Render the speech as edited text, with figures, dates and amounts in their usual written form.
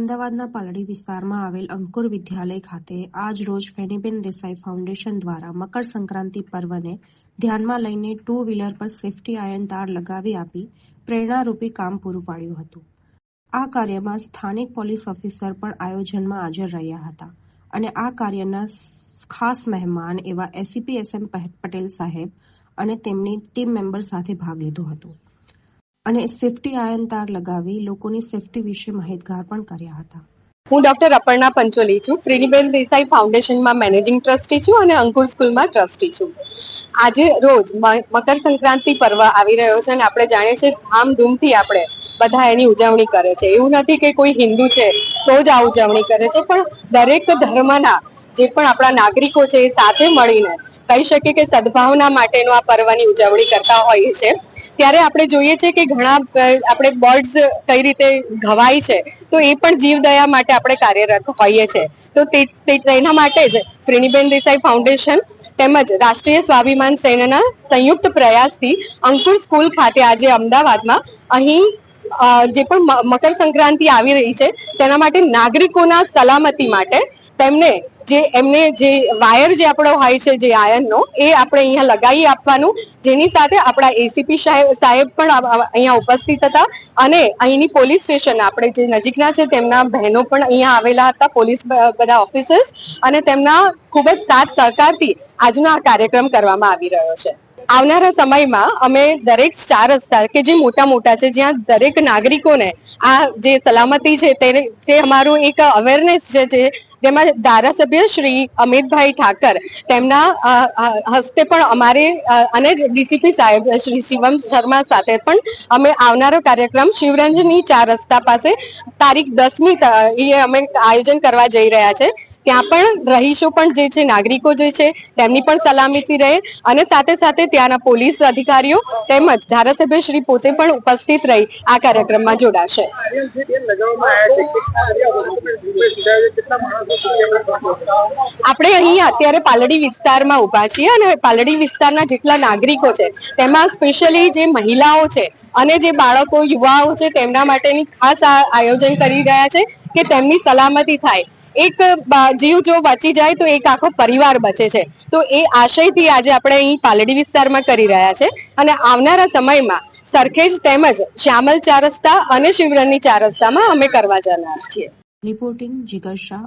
અમદાવાદના પાલડી વિસ્તારમાં આવેલ અંકુર વિદ્યાલય ખાતે આજ રોજ ફેનીબેન દેસાઈ ફાઉન્ડેશન દ્વારા મકર સંક્રાંતિ પર્વને ધ્યાનમાં લઈને ટુ વ્હીલર પર સેફટી આયર્ન તાર લગાવી આપી પ્રેરણારૂપી કામ પૂરું પાડ્યું હતું. આ કાર્યમાં સ્થાનિક પોલીસ ઓફિસર પણ આયોજનમાં હાજર રહ્યા હતા અને આ કાર્યના ખાસ મહેમાન એવા એસીપી SM પટેલ સાહેબ અને તેમની ટીમ મેમ્બર સાથે ભાગ લીધો હતો અને સેફટી આયર્ન તાર લગાવી લોકોની સેફટી વિશે માહિતગાર પણ કર્યા હતા. હું ડોક્ટર અપર્ણા પંચોલી છું. ફેનીબેન દેસાઈ ફાઉન્ડેશનમાં મેનેજિંગ ટ્રસ્ટી છું અને અંકુર સ્કૂલમાં ટ્રસ્ટી છું. આજે રોજ મકર સંક્રાંતિ પર્વ આવી રહ્યો છે અને આપણે જાણીએ છીએ ધામધૂમથી આપણે બધા એની ઉજવણી કરે છે. એવું નથી કે કોઈ હિન્દુ છે તો જ આ ઉજવણી કરે છે, પણ દરેક ધર્મના જે પણ આપણા નાગરિકો છે એ સાથે મળીને કહી શકીએ કે સદભાવના માટેનો આ પર્વની ઉજવણી કરતા હોઈએ છે. ત્યારે આપણે જોઈએ છે કે ઘણા આપણે બર્ડ્સ કઈ રીતે ઘવાય છે તો એ પણ જીવદયા માટે આપણે કાર્યરત હોઈએ છીએ. તો તેના માટે જ ફેનીબેન દેસાઈ ફાઉન્ડેશન તેમજ રાષ્ટ્રીય સ્વાભિમાન સેનાના સંયુક્ત પ્રયાસથી અંકુર સ્કૂલ ખાતે આજે અમદાવાદમાં અહીં જે પણ મકર સંક્રાંતિ આવી રહી છે તેના માટે નાગરિકોના સલામતી માટે એમને જે વાયર જે આપણો હોય છે જે આયર્નનો એ આપણે અહીંયા લગાવી આપવાનું, જેની સાથે આપણા એસીપી સાહેબ પણ અહીંયા ઉપસ્થિત હતા અને અહીંની પોલીસ સ્ટેશન આપણે જે નજીકના છે તેમના બહેનો પણ અહીંયા આવેલા હતા, પોલીસ બધા ઓફિસર્સ, અને તેમના ખૂબ જ સાથ સહકારથી આજનો આ કાર્યક્રમ કરવામાં આવી રહ્યો છે. આવનારા સમયમાં અમે દરેક 4 રસ્તા કે જે મોટા મોટા છે જ્યાં દરેક નાગરિકોને આ જે સલામતી છે તે અમારું એક અવેરનેસ છે, જેમાં ધારાસભ્ય શ્રી અમિતભાઈ ઠાકર તેમના હસ્તે પણ અમારે અને ડીસીપી સાહેબ શ્રી શિવમ શર્મા સાથે પણ અમે આવનારો કાર્યક્રમ શિવરંજની 4 રસ્તા પાસે તારીખ 10મી અમે આયોજન કરવા જઈ રહ્યા છે. ત્યાં પણ રહીશો પણ જે છે, નાગરિકો જે છે તેમની પણ સલામતી રહે અને સાથે સાથે ત્યાંના પોલીસ અધિકારીઓ તેમજ ધારાસભ્ય શ્રી પોતે પણ ઉપસ્થિત રહી આ કાર્યક્રમમાં જોડાશે. આપણે અહીં અત્યારે પાલડી વિસ્તારમાં ઉભા છીએ અને પાલડી વિસ્તારના જેટલા નાગરિકો છે તેમાં સ્પેશિયલી જે મહિલાઓ છે અને જે બાળકો યુવાઓ છે તેમના માટેની ખાસ આયોજન કરી રહ્યા છે કે તેમની સલામતી થાય. એક જીવ જો બચી જાય તો એક આખો પરિવાર બચે છે. તો એ આશયથી આજે આપણે અહીં પાલડી વિસ્તારમાં કરી રહ્યા છે અને આવનારા સમયમાં સરખેજ તેમજ શ્યામલ 4 રસ્તા અને શિવરણની 4 રસ્તામાં અમે કરવા જવાના છીએ. રિપોર્ટિંગ જીગર શાહ,